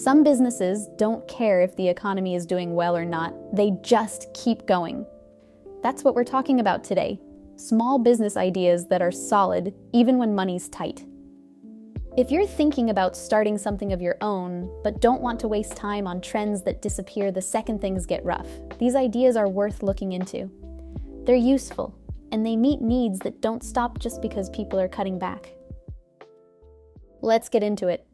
Some businesses don't care if the economy is doing well or not. They just keep going. That's what we're talking about today. Small business ideas that are solid, even when money's tight. If you're thinking about starting something of your own, but don't want to waste time on trends that disappear the second things get rough, these ideas are worth looking into. They're useful, and they meet needs that don't stop just because people are cutting back. Let's get into it.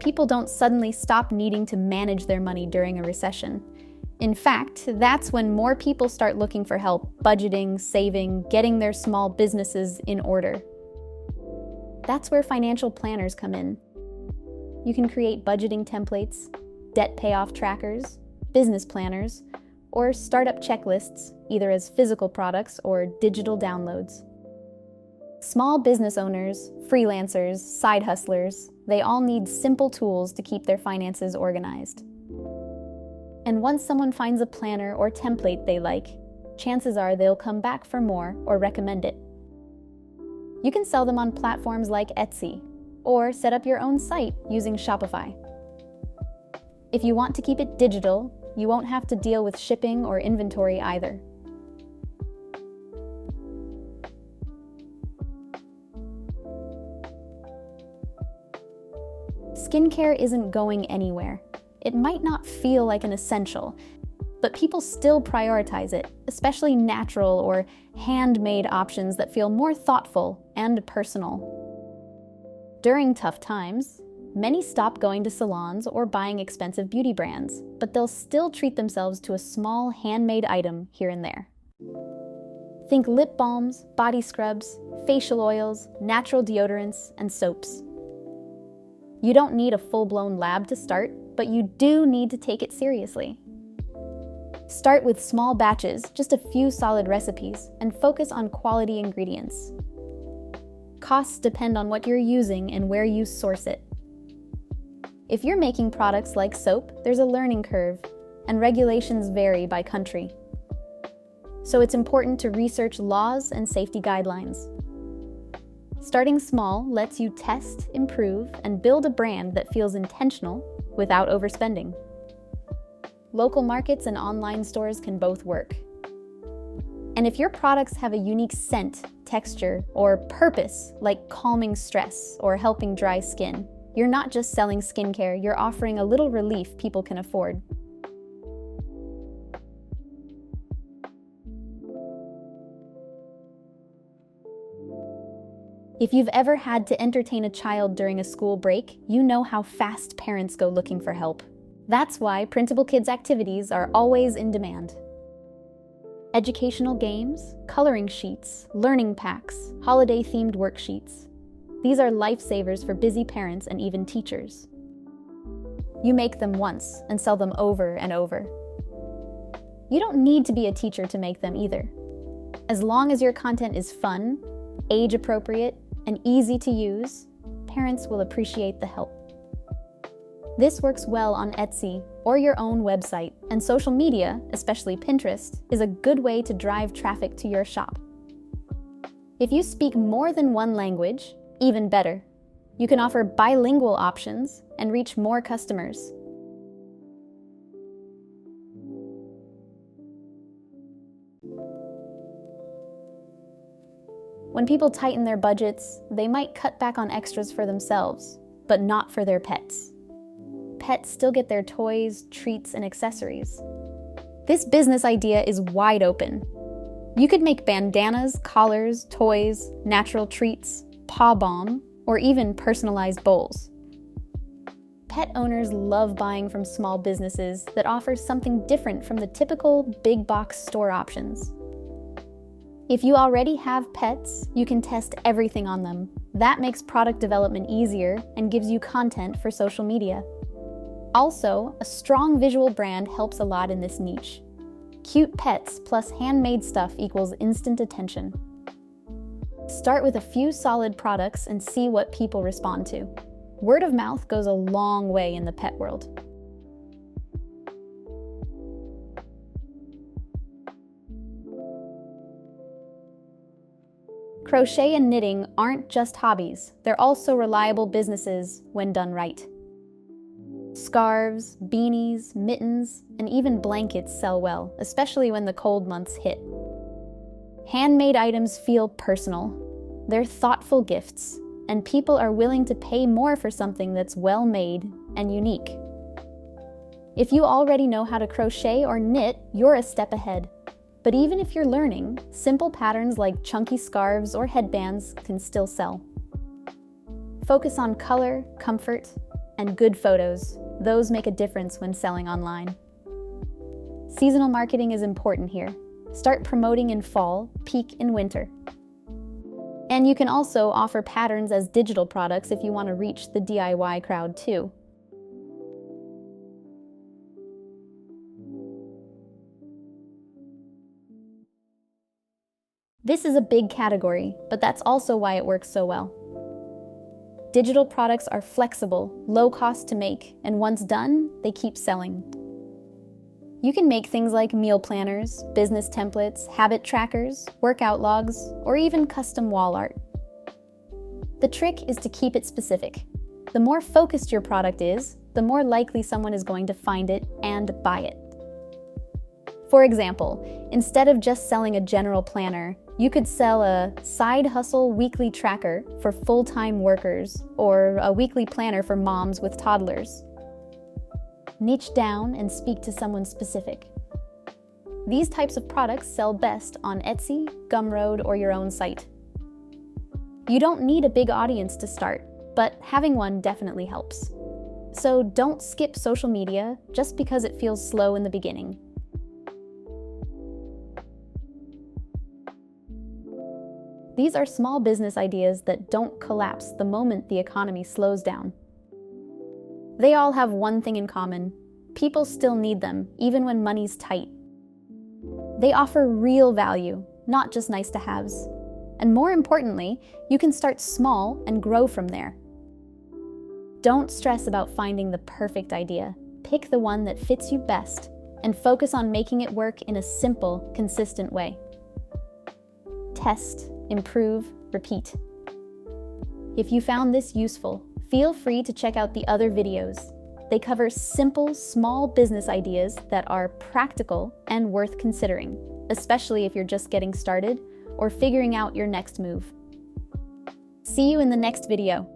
People don't suddenly stop needing to manage their money during a recession. In fact, that's when more people start looking for help budgeting, saving, getting their small businesses in order. That's where financial planners come in. You can create budgeting templates, debt payoff trackers, business planners, or startup checklists, either as physical products or digital downloads. Small business owners, freelancers, side hustlers, they all need simple tools to keep their finances organized. And once someone finds a planner or template they like, chances are they'll come back for more or recommend it. You can sell them on platforms like Etsy, or set up your own site using Shopify. If you want to keep it digital, you won't have to deal with shipping or inventory either. Skincare isn't going anywhere. It might not feel like an essential, but people still prioritize it, especially natural or handmade options that feel more thoughtful and personal. During tough times, many stop going to salons or buying expensive beauty brands, but they'll still treat themselves to a small handmade item here and there. Think lip balms, body scrubs, facial oils, natural deodorants, and soaps. You don't need a full-blown lab to start, but you do need to take it seriously. Start with small batches, just a few solid recipes, and focus on quality ingredients. Costs depend on what you're using and where you source it. If you're making products like soap, there's a learning curve, and regulations vary by country. So it's important to research laws and safety guidelines. Starting small lets you test, improve, and build a brand that feels intentional without overspending. Local markets and online stores can both work. And if your products have a unique scent, texture, or purpose, like calming stress or helping dry skin, you're not just selling skincare, you're offering a little relief people can afford. If you've ever had to entertain a child during a school break, you know how fast parents go looking for help. That's why printable kids activities are always in demand. Educational games, coloring sheets, learning packs, holiday-themed worksheets. These are lifesavers for busy parents and even teachers. You make them once and sell them over and over. You don't need to be a teacher to make them either. As long as your content is fun, age-appropriate, and easy to use, parents will appreciate the help. This works well on Etsy or your own website, and social media, especially Pinterest, is a good way to drive traffic to your shop. If you speak more than one language, even better. You can offer bilingual options and reach more customers. When people tighten their budgets, they might cut back on extras for themselves, but not for their pets. Pets still get their toys, treats, and accessories. This business idea is wide open. You could make bandanas, collars, toys, natural treats, paw balm, or even personalized bowls. Pet owners love buying from small businesses that offer something different from the typical big box store options. If you already have pets, you can test everything on them. That makes product development easier and gives you content for social media. Also, a strong visual brand helps a lot in this niche. Cute pets plus handmade stuff equals instant attention. Start with a few solid products and see what people respond to. Word of mouth goes a long way in the pet world. Crochet and knitting aren't just hobbies, they're also reliable businesses when done right. Scarves, beanies, mittens, and even blankets sell well, especially when the cold months hit. Handmade items feel personal. They're thoughtful gifts, and people are willing to pay more for something that's well-made and unique. If you already know how to crochet or knit, you're a step ahead. But even if you're learning, simple patterns like chunky scarves or headbands can still sell. Focus on color, comfort, and good photos. Those make a difference when selling online. Seasonal marketing is important here. Start promoting in fall, peak in winter. And you can also offer patterns as digital products if you want to reach the DIY crowd too. This is a big category, but that's also why it works so well. Digital products are flexible, low cost to make, and once done, they keep selling. You can make things like meal planners, business templates, habit trackers, workout logs, or even custom wall art. The trick is to keep it specific. The more focused your product is, the more likely someone is going to find it and buy it. For example, instead of just selling a general planner, you could sell a side hustle weekly tracker for full-time workers or a weekly planner for moms with toddlers. Niche down and speak to someone specific. These types of products sell best on Etsy, Gumroad, or your own site. You don't need a big audience to start, but having one definitely helps. So don't skip social media just because it feels slow in the beginning. These are small business ideas that don't collapse the moment the economy slows down. They all have one thing in common. People still need them, even when money's tight. They offer real value, not just nice-to-haves. And more importantly, you can start small and grow from there. Don't stress about finding the perfect idea. Pick the one that fits you best and focus on making it work in a simple, consistent way. Test, improve, repeat. If you found this useful, feel free to check out the other videos. They cover simple, small business ideas that are practical and worth considering, especially if you're just getting started or figuring out your next move. See you in the next video.